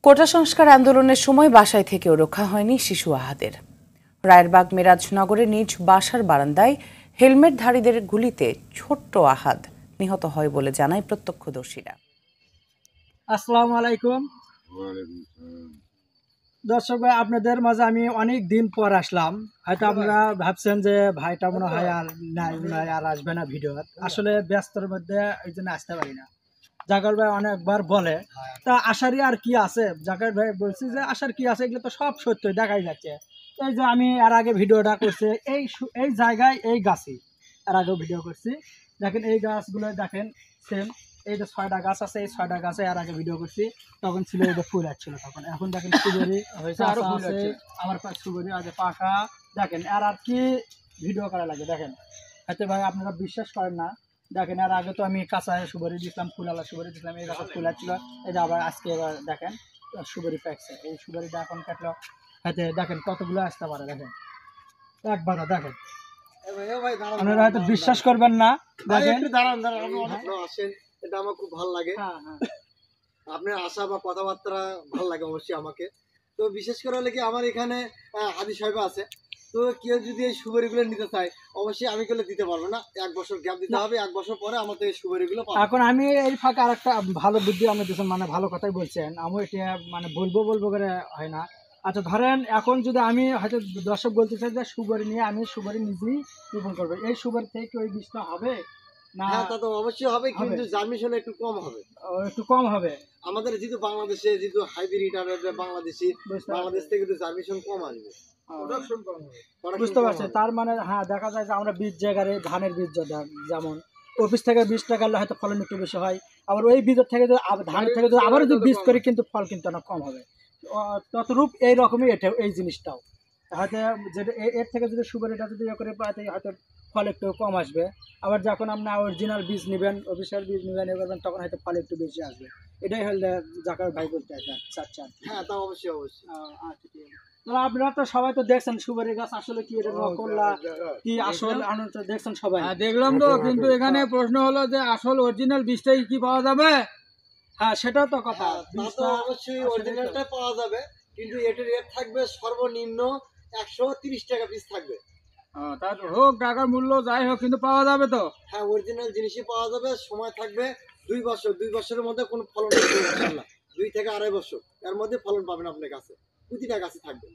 কোটা সংস্কার আন্দোলনের সময় বাসায় থেকেও রক্ষা হয়নি শিশু আহাদের। রায়েরবাগ মিরাজনগরের নিজ বাসার বারান্দায় হেলমেটধারীদের গুলিতে ছোট্ট আহাদ নিহত হয় বলে জানায় প্রত্যক্ষদর্শীরা। আসসালামু আলাইকুম দর্শক ভাই, আপনাদের মাঝে আমি অনেক দিন পর আসলাম। হয়তো আপনারা ভাবছেন যে ভাইটা মনে হয় আর নাই আর আসবে না ভিডিও। আসলে ব্যস্তর মধ্যে এই জন্য আসতে পারি না। জাকার ভাই অনেকবার বলে, তা আসারই আর কি আছে। জাকার ভাই বলছি যে আসার কি আছে, এগুলো তো সব সত্য দেখাই যাচ্ছে। এই যে আমি এর আগে ভিডিওটা করছি এই জায়গায় এই গাছই এর আগেও ভিডিও করছি। দেখেন এই গাছগুলো দেখেন সেম। এই যে 6টা গাছ আছে, এই 6টা গাছে এর আগে ভিডিও করছি, তখন ছিল এই যে ফুল আসছিল তখন। এখন দেখেন সুগরি হয়েছে, আরো ফুল আছে, আমার পাশ সুগরি আছে পাকা। দেখেন আর কি ভিডিও করা লাগে। দেখেন হয়তো ভাই আপনারা বিশ্বাস করেন না। দেখেন এর আগে তো আমি কাঁচা সুগরি দিয়েছিলাম, ফুলালা সুগরি দিয়েছিলাম, এই গাছে ফুল আসছিল। এই যে আবার আজকে এবার দেখেন সুগরি পাকছে। এই সুগরিটা এখন কাটলো হয়তো দেখেন কতগুলো আসতে পারে। দেখেন একবার দেখেন, আপনারা হয়তো বিশ্বাস করবেন না। দেখেন আসেন, এটা আমার খুব ভালো লাগে। আপনার আশা বা কথাবার্তা ভালো লাগে অবশ্যই আমাকে। তো বিশেষ করে হলে কি আমার এখানে হাদি সাহেব আছে, তো কেউ যদি এই সুপারিগুলো নিতে চায় অবশ্যই আমি কেউ দিতে পারবো না। 1 বছর গ্যাপ দিতে হবে, 1 বছর পরে আমাদের এই সুপারিগুলো পাবো। এখন আমি এই ফাঁকে আর একটা ভালো বুদ্ধি আমি দিচ্ছেন, মানে ভালো কথাই বলছেন। আমি এটা মানে বলবো করে হয় না। আচ্ছা ধরেন এখন যদি আমি হয়তো দর্শক বলতে চাই যে সুপারি নিয়ে আমি সুপারি নিজেই রোপণ করবো, এই সুপারি থেকে ওই বীজটা হবে না? হ্যাঁ, তা তো অবশ্যই হবে, কিন্তু জার্মিনেশন একটু কম হবে। একটু কম হবে। আমাদের যেহেতু বাংলাদেশে যেহেতু হাইব্রিড আর বাংলাদেশ থেকে কিন্তু জার্মিনেশন কম আসবে, বুঝতে পারছি। তার মানে হ্যাঁ, দেখা যায় যে আমরা বীজ জায়গায় ধানের বীজ যেমন অফিস থেকে বীজটা গেলে হয়তো ফলন একটু বেশি হয়, আবার ওই বীজের থেকে যদি ধানের থেকে যদি আবার যদি বীজ করি কিন্তু ফল কিন্তু অনেক কম হবে। ততরূপ এইরকমই এটা এই জিনিসটাও হয়তো, যেটা এর থেকে যদি সুপারিটা যদি ইয়ে করে পাই হয়তো ফল একটু কম আসবে। আবার যখন আপনার অরিজিনাল বীজ নেবেন, অফিসিয়াল বীজ নেবেন এ করবেন, তখন হয়তো ফল একটু বেশি আসবে। এটাই হলে জাকার ভাই বলতে চাচ্ছেন। হ্যাঁ, তা অবশ্যই। আচ্ছা ঠিক আছে। আপনারা তো সবাই তো দেখছেন সুপারি গাছ আসলে কি, এটা নকলা কি আসল আনন্দ দেখছেন সবাই? দেখলাম তো, কিন্তু এখানে প্রশ্ন হলো যে আসল অরিজিনাল বীজটাই কি পাওয়া যাবে? হ্যাঁ সেটাও তো কথা। অবশ্যই অরিজিনালটা পাওয়া যাবে, কিন্তু এটার রেট থাকবে সর্বনিম্ন 130 টাকা পিস থাকবে। তার হোক টাকার মূল্য যাই হোক, কিন্তু পাওয়া যাবে তো। হ্যাঁ, অরিজিনাল জিনিসই পাওয়া যাবে। সময় থাকবে 2 বছর। 2 বছরের মধ্যে কোনো ফলন হবে ইনশাআল্লাহ। 2 থেকে 2.5 বছর এর মধ্যে ফলন পাবেন আপনার কাছে, প্রতিটা গাছে থাকবে।